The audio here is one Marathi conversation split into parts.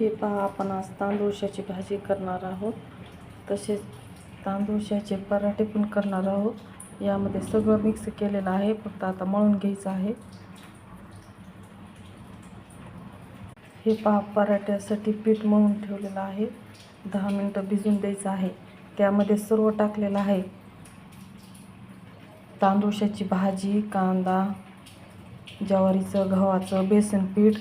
हे पहा, आपण आज तांदूळशाची भाजी करणार आहोत. तसेच तांदूळशाचे पराठे पण करणार आहोत. यामध्ये सगळं मिक्स केलेलं आहे, फक्त आता मळून घ्यायचं आहे. हे पहा, पराठ्यासाठी पीठ मळून ठेवलेलं आहे. 10 मिनिटं भिजून द्यायचं आहे. त्यामध्ये सर्व टाकलेलं आहे. तांदूळशाची भाजी, कांदा, ज्वारीचं, गव्हाचं, बेसन पीठ,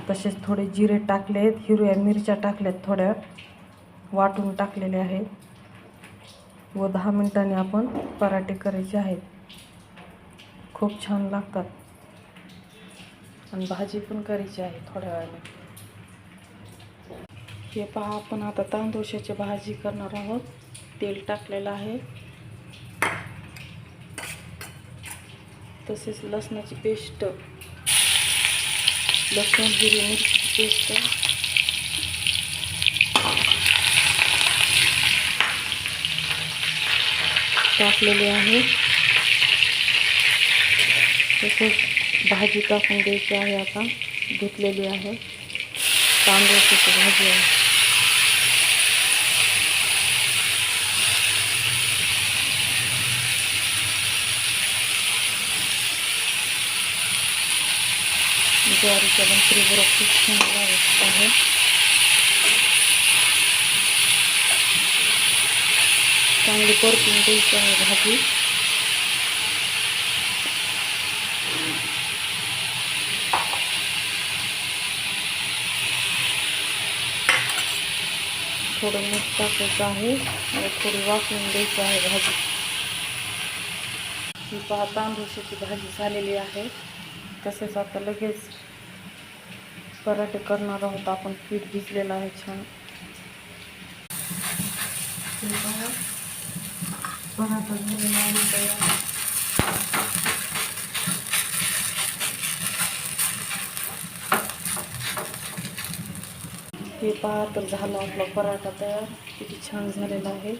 तसेच थोडे जिरे टाकलेत, हिरव्या मिरच्या टाकल्यात, थोड्या वाटून टाकलेले आहेत. व 10 मिनिटांनी आपण पराठे करायचे आहेत. खूप छान लागतात आणि भाजी पण करायची आहे थोड्या वेळाने. हे पहा, आपण आता तांदूळशाची भाजी करणार आहोत. तेल टाकलेलं आहे. तसेच लसणाची पेस्ट, लसूण हिरवी मिरचीची पेस्ट, टाकलेली आहे. तसेच भाजी टाकून द्यायची आहे. आता धुतलेली आहे, तांदूळाची भाजी आहे. ज्वारीच्या भाकरीबरोबर खूप छान लागत आहे. चांगली परतून द्यायची आहे भाजी. थोडं मीठ टाकायचं आहे आणि थोडी वाफवून द्यायची आहे भाजी. ही पहा, तांदूळशाची भाजी झालेली आहे. तसेच आता लगेच पराठे करणार आहोत आपण. पीठ भिजलेलं आहे छान. पराठा झालेला आहे तयार. हे पहा, तर झाला आपला पराठा तयार. किती छान झालेला आहे.